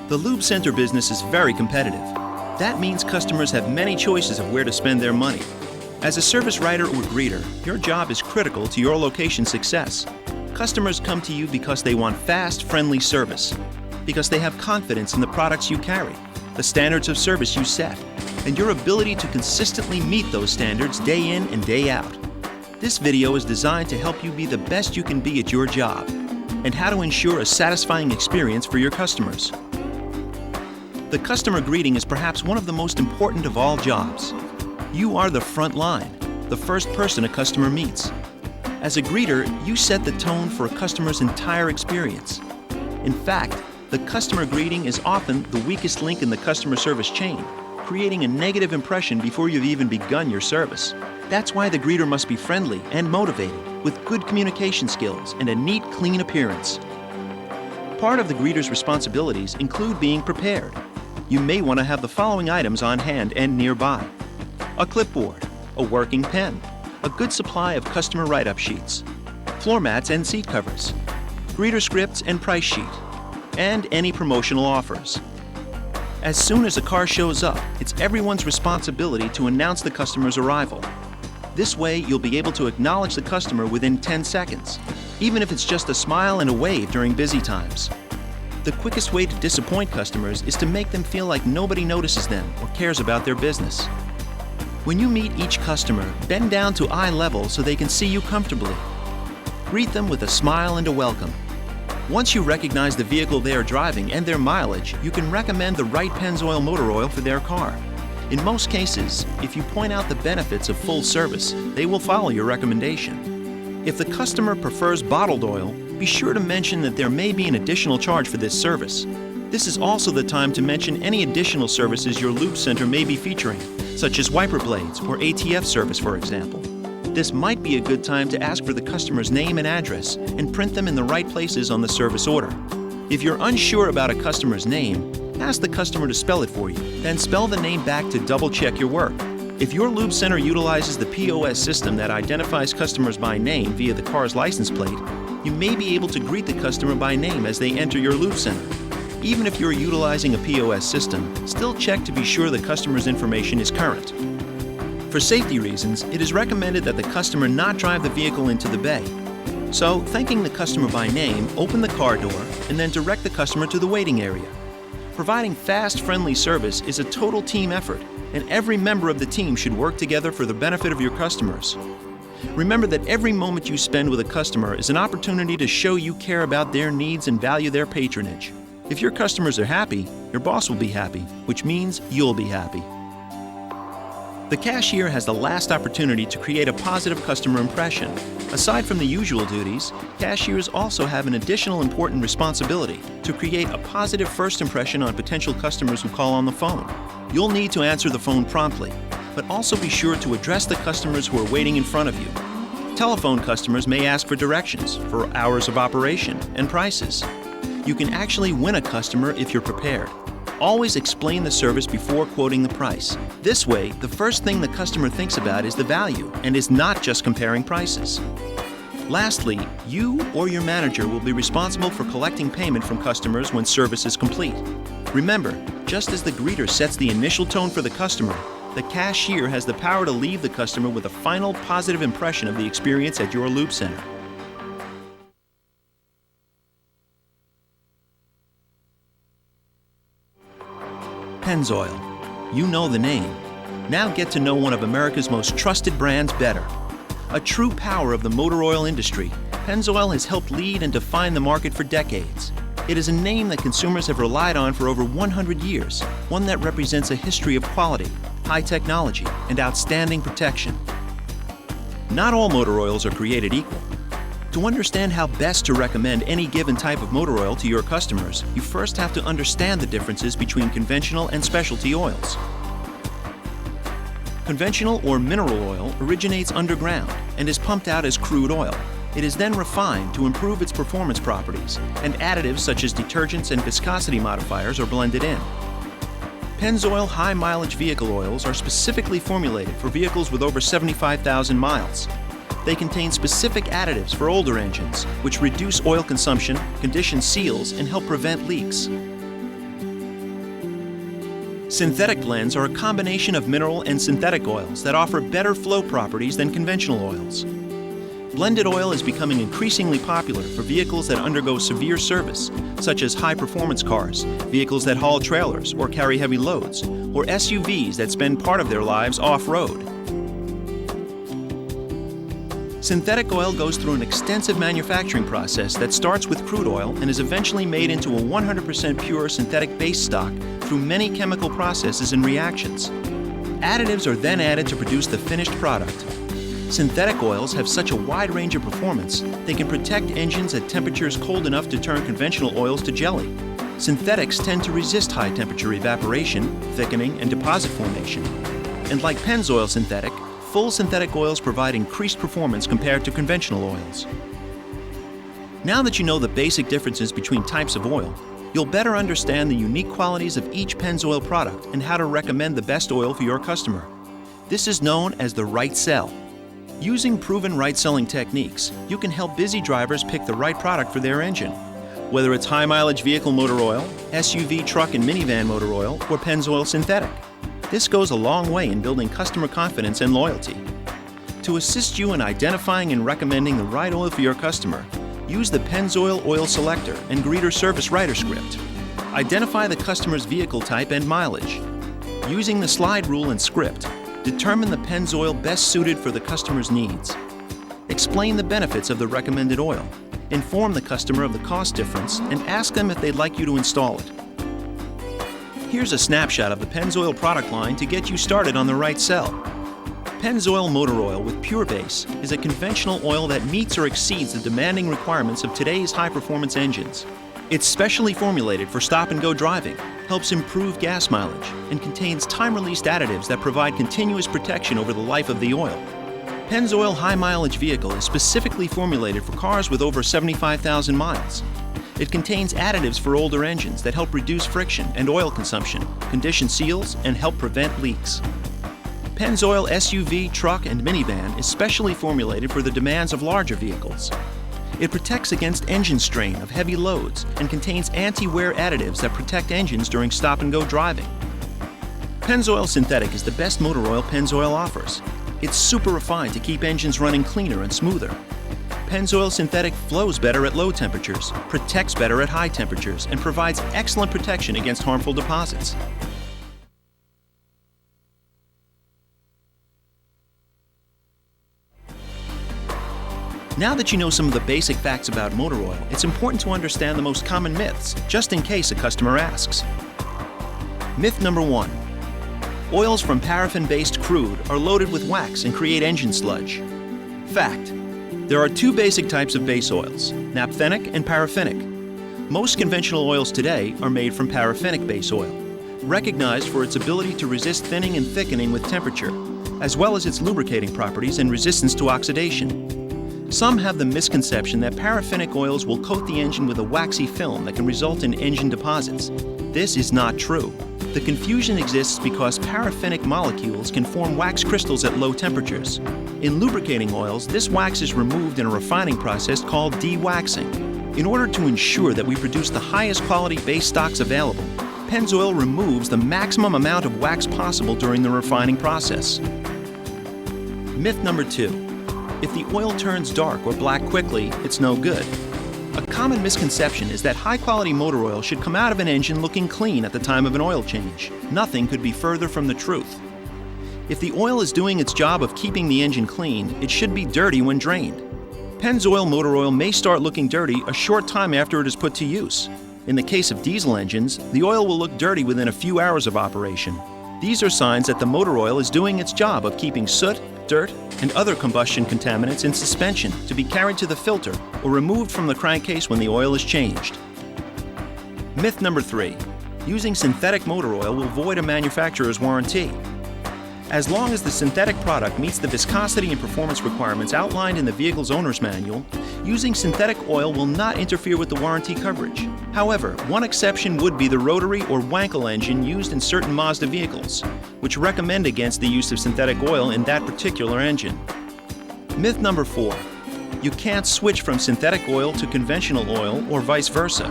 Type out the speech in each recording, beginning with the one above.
The lube center business is very competitive. That means customers have many choices of where to spend their money. As a service writer or greeter, your job is critical to your location's success. Customers come to you because they want fast, friendly service, because they have confidence in the products you carry, the standards of service you set, and your ability to consistently meet those standards day in and day out. This video is designed to help you be the best you can be at your job and how to ensure a satisfying experience for your customers. The customer greeting is perhaps one of the most important of all jobs. You are the front line, the first person a customer meets. As a greeter, you set the tone for a customer's entire experience. In fact, the customer greeting is often the weakest link in the customer service chain, creating a negative impression before you've even begun your service. That's why the greeter must be friendly and motivated, with good communication skills and a neat, clean appearance. Part of the greeter's responsibilities include being prepared. You may want to have the following items on hand and nearby: a clipboard, a working pen, a good supply of customer write-up sheets, floor mats and seat covers, greeter scripts and price sheet, and any promotional offers. As soon as a car shows up, it's everyone's responsibility to announce the customer's arrival. This way, you'll be able to acknowledge the customer within 10 seconds, even if it's just a smile and a wave during busy times. The quickest way to disappoint customers is to make them feel like nobody notices them or cares about their business. When you meet each customer, bend down to eye level so they can see you comfortably. Greet them with a smile and a welcome. Once you recognize the vehicle they are driving and their mileage, you can recommend the right Pennzoil motor oil for their car. In most cases, if you point out the benefits of full service, they will follow your recommendation. If the customer prefers bottled oil, be sure to mention that there may be an additional charge for this service. This is also the time to mention any additional services your lube center may be featuring, such as wiper blades or ATF service, for example. This might be a good time to ask for the customer's name and address and print them in the right places on the service order. If you're unsure about a customer's name, ask the customer to spell it for you, then spell the name back to double-check your work. If your lube center utilizes the POS system that identifies customers by name via the car's license plate, you may be able to greet the customer by name as they enter your lube center. Even if you're utilizing a POS system, still check to be sure the customer's information is current. For safety reasons, it is recommended that the customer not drive the vehicle into the bay. So, thanking the customer by name, open the car door and then direct the customer to the waiting area. Providing fast, friendly service is a total team effort, and every member of the team should work together for the benefit of your customers. Remember that every moment you spend with a customer is an opportunity to show you care about their needs and value their patronage. If your customers are happy, your boss will be happy, which means you'll be happy. The cashier has the last opportunity to create a positive customer impression. Aside from the usual duties, cashiers also have an additional important responsibility to create a positive first impression on potential customers who call on the phone. You'll need to answer the phone promptly, but also be sure to address the customers who are waiting in front of you. Telephone customers may ask for directions, for hours of operation, and prices. You can actually win a customer if you're prepared. Always explain the service before quoting the price. This way, the first thing the customer thinks about is the value and is not just comparing prices. Lastly, you or your manager will be responsible for collecting payment from customers when service is complete. Remember, just as the greeter sets the initial tone for the customer, the cashier has the power to leave the customer with a final positive impression of the experience at your lube center. Pennzoil. You know the name. Now get to know one of America's most trusted brands better. A true power of the motor oil industry, Pennzoil has helped lead and define the market for decades. It is a name that consumers have relied on for over 100 years, one that represents a history of quality, high technology, and outstanding protection. Not all motor oils are created equal. To understand how best to recommend any given type of motor oil to your customers, you first have to understand the differences between conventional and specialty oils. Conventional or mineral oil originates underground and is pumped out as crude oil. It is then refined to improve its performance properties, and additives such as detergents and viscosity modifiers are blended in. Pennzoil high-mileage vehicle oils are specifically formulated for vehicles with over 75,000 miles. They contain specific additives for older engines, which reduce oil consumption, condition seals, and help prevent leaks. Synthetic blends are a combination of mineral and synthetic oils that offer better flow properties than conventional oils. Blended oil is becoming increasingly popular for vehicles that undergo severe service, such as high-performance cars, vehicles that haul trailers or carry heavy loads, or SUVs that spend part of their lives off-road. Synthetic oil goes through an extensive manufacturing process that starts with crude oil and is eventually made into a 100% pure synthetic base stock through many chemical processes and reactions. Additives are then added to produce the finished product. Synthetic oils have such a wide range of performance, they can protect engines at temperatures cold enough to turn conventional oils to jelly. Synthetics tend to resist high temperature evaporation, thickening, and deposit formation. And like Pennzoil Synthetic, full synthetic oils provide increased performance compared to conventional oils. Now that you know the basic differences between types of oil, you'll better understand the unique qualities of each Pennzoil product and how to recommend the best oil for your customer. This is known as the right sell. Using proven right-selling techniques, you can help busy drivers pick the right product for their engine. Whether it's high-mileage vehicle motor oil, SUV, truck, and minivan motor oil, or Pennzoil Synthetic. This goes a long way in building customer confidence and loyalty. To assist you in identifying and recommending the right oil for your customer, use the Pennzoil Oil Selector and Greeter Service Writer script. Identify the customer's vehicle type and mileage. Using the slide rule and script, determine the Pennzoil best suited for the customer's needs. Explain the benefits of the recommended oil. Inform the customer of the cost difference and ask them if they'd like you to install it. Here's a snapshot of the Pennzoil product line to get you started on the right sell. Pennzoil Motor Oil with Pure Base is a conventional oil that meets or exceeds the demanding requirements of today's high-performance engines. It's specially formulated for stop-and-go driving, helps improve gas mileage, and contains time-released additives that provide continuous protection over the life of the oil. Pennzoil High Mileage Vehicle is specifically formulated for cars with over 75,000 miles. It contains additives for older engines that help reduce friction and oil consumption, condition seals, and help prevent leaks. Pennzoil SUV, truck, and minivan is specially formulated for the demands of larger vehicles. It protects against engine strain of heavy loads and contains anti-wear additives that protect engines during stop-and-go driving. Pennzoil Synthetic is the best motor oil Pennzoil offers. It's super refined to keep engines running cleaner and smoother. Pennzoil Synthetic flows better at low temperatures, protects better at high temperatures, and provides excellent protection against harmful deposits. Now that you know some of the basic facts about motor oil, it's important to understand the most common myths, just in case a customer asks. Myth number 1. Oils from paraffin-based crude are loaded with wax and create engine sludge. Fact. There are two basic types of base oils, naphthenic and paraffinic. Most conventional oils today are made from paraffinic base oil, recognized for its ability to resist thinning and thickening with temperature, as well as its lubricating properties and resistance to oxidation. Some have the misconception that paraffinic oils will coat the engine with a waxy film that can result in engine deposits. This is not true. The confusion exists because paraffinic molecules can form wax crystals at low temperatures. In lubricating oils, this wax is removed in a refining process called de-waxing. In order to ensure that we produce the highest quality base stocks available, Pennzoil removes the maximum amount of wax possible during the refining process. Myth number 2. If the oil turns dark or black quickly, it's no good. A common misconception is that high-quality motor oil should come out of an engine looking clean at the time of an oil change. Nothing could be further from the truth. If the oil is doing its job of keeping the engine clean, it should be dirty when drained. Pennzoil motor oil may start looking dirty a short time after it is put to use. In the case of diesel engines, the oil will look dirty within a few hours of operation. These are signs that the motor oil is doing its job of keeping soot, dirt, and other combustion contaminants in suspension to be carried to the filter or removed from the crankcase when the oil is changed. Myth number 3. Using synthetic motor oil will void a manufacturer's warranty. As long as the synthetic product meets the viscosity and performance requirements outlined in the vehicle's owner's manual, using synthetic oil will not interfere with the warranty coverage. However, one exception would be the rotary or Wankel engine used in certain Mazda vehicles, which recommend against the use of synthetic oil in that particular engine. Myth number 4. You can't switch from synthetic oil to conventional oil or vice versa.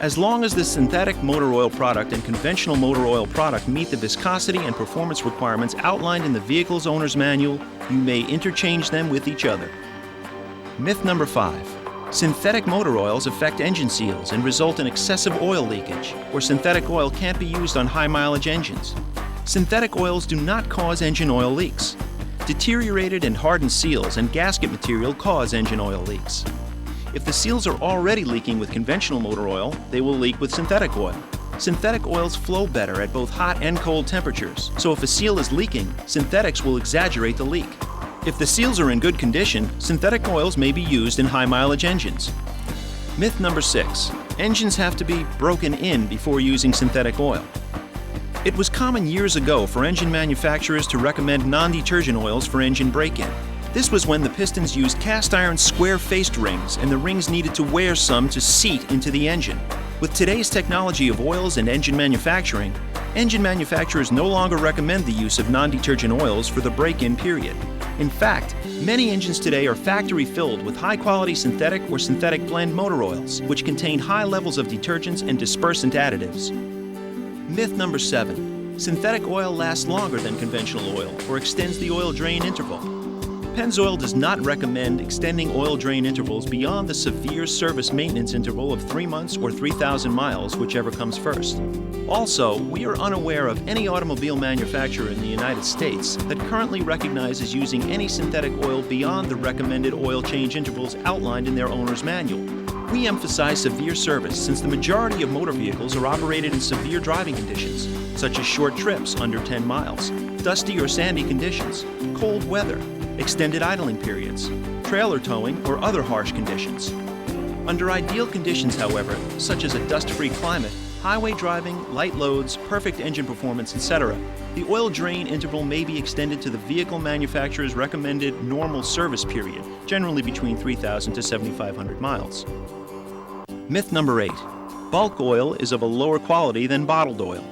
As long as the synthetic motor oil product and conventional motor oil product meet the viscosity and performance requirements outlined in the vehicle's owner's manual, you may interchange them with each other. Myth number 5. Synthetic motor oils affect engine seals and result in excessive oil leakage, or synthetic oil can't be used on high-mileage engines. Synthetic oils do not cause engine oil leaks. Deteriorated and hardened seals and gasket material cause engine oil leaks. If the seals are already leaking with conventional motor oil, they will leak with synthetic oil. Synthetic oils flow better at both hot and cold temperatures, so if a seal is leaking, synthetics will exaggerate the leak. If the seals are in good condition, synthetic oils may be used in high-mileage engines. Myth number 6. Engines have to be broken in before using synthetic oil. It was common years ago for engine manufacturers to recommend non-detergent oils for engine break-in. This was when the pistons used cast iron square-faced rings and the rings needed to wear some to seat into the engine. With today's technology of oils and engine manufacturers no longer recommend the use of non-detergent oils for the break-in period. In fact, many engines today are factory-filled with high-quality synthetic or synthetic blend motor oils, which contain high levels of detergents and dispersant additives. Myth number 7. Synthetic oil lasts longer than conventional oil or extends the oil drain interval. Pennzoil does not recommend extending oil drain intervals beyond the severe service maintenance interval of 3 months or 3,000 miles, whichever comes first. Also, we are unaware of any automobile manufacturer in the United States that currently recognizes using any synthetic oil beyond the recommended oil change intervals outlined in their owner's manual. We emphasize severe service since the majority of motor vehicles are operated in severe driving conditions, such as short trips under 10 miles, dusty or sandy conditions, cold weather, extended idling periods, trailer towing, or other harsh conditions. Under ideal conditions, however, such as a dust-free climate, highway driving, light loads, perfect engine performance, etc., the oil drain interval may be extended to the vehicle manufacturer's recommended normal service period, generally between 3,000 to 7,500 miles. Myth number 8. Bulk oil is of a lower quality than bottled oil.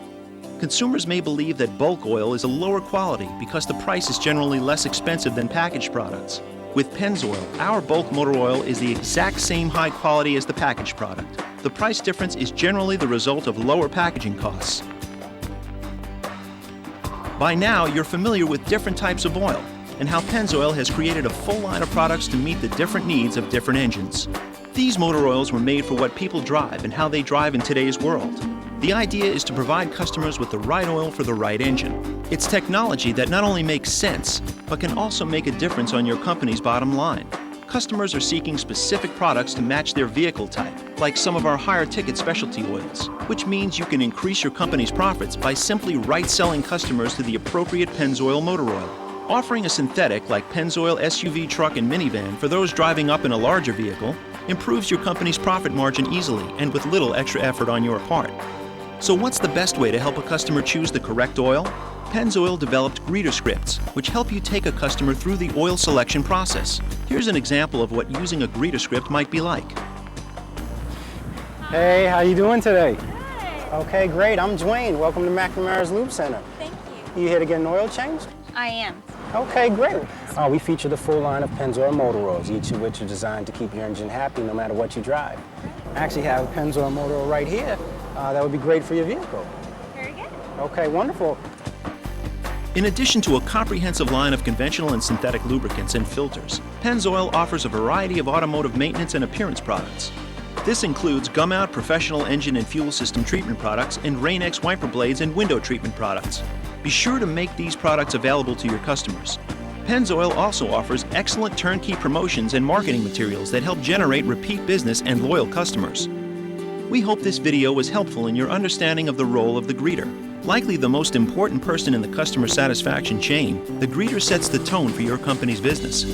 Consumers may believe that bulk oil is a lower quality because the price is generally less expensive than packaged products. With Pennzoil, our bulk motor oil is the exact same high quality as the packaged product. The price difference is generally the result of lower packaging costs. By now, you're familiar with different types of oil and how Pennzoil has created a full line of products to meet the different needs of different engines. These motor oils were made for what people drive and how they drive in today's world. The idea is to provide customers with the right oil for the right engine. It's technology that not only makes sense, but can also make a difference on your company's bottom line. Customers are seeking specific products to match their vehicle type, like some of our higher ticket specialty oils, which means you can increase your company's profits by simply right-selling customers to the appropriate Pennzoil motor oil. Offering a synthetic like Pennzoil SUV truck and minivan for those driving up in a larger vehicle improves your company's profit margin easily and with little extra effort on your part. So what's the best way to help a customer choose the correct oil? Pennzoil developed greeter scripts, which help you take a customer through the oil selection process. Here's an example of what using a greeter script might be like. Hey, how you doing today? Hi. Okay, great. I'm Dwayne. Welcome to McNamara's Lube Center. Thank you. You here to get an oil change? I am. Okay, great. We feature the full line of Pennzoil motor oils, each of which are designed to keep your engine happy no matter what you drive. I actually have a Pennzoil motor oil right here. That would be great for your vehicle. Very good. Okay, wonderful. In addition to a comprehensive line of conventional and synthetic lubricants and filters, Pennzoil offers a variety of automotive maintenance and appearance products. This includes Gumout professional engine and fuel system treatment products and Rain-X wiper blades and window treatment products. Be sure to make these products available to your customers. Pennzoil also offers excellent turnkey promotions and marketing materials that help generate repeat business and loyal customers. We hope this video was helpful in your understanding of the role of the greeter. Likely the most important person in the customer satisfaction chain, the greeter sets the tone for your company's business.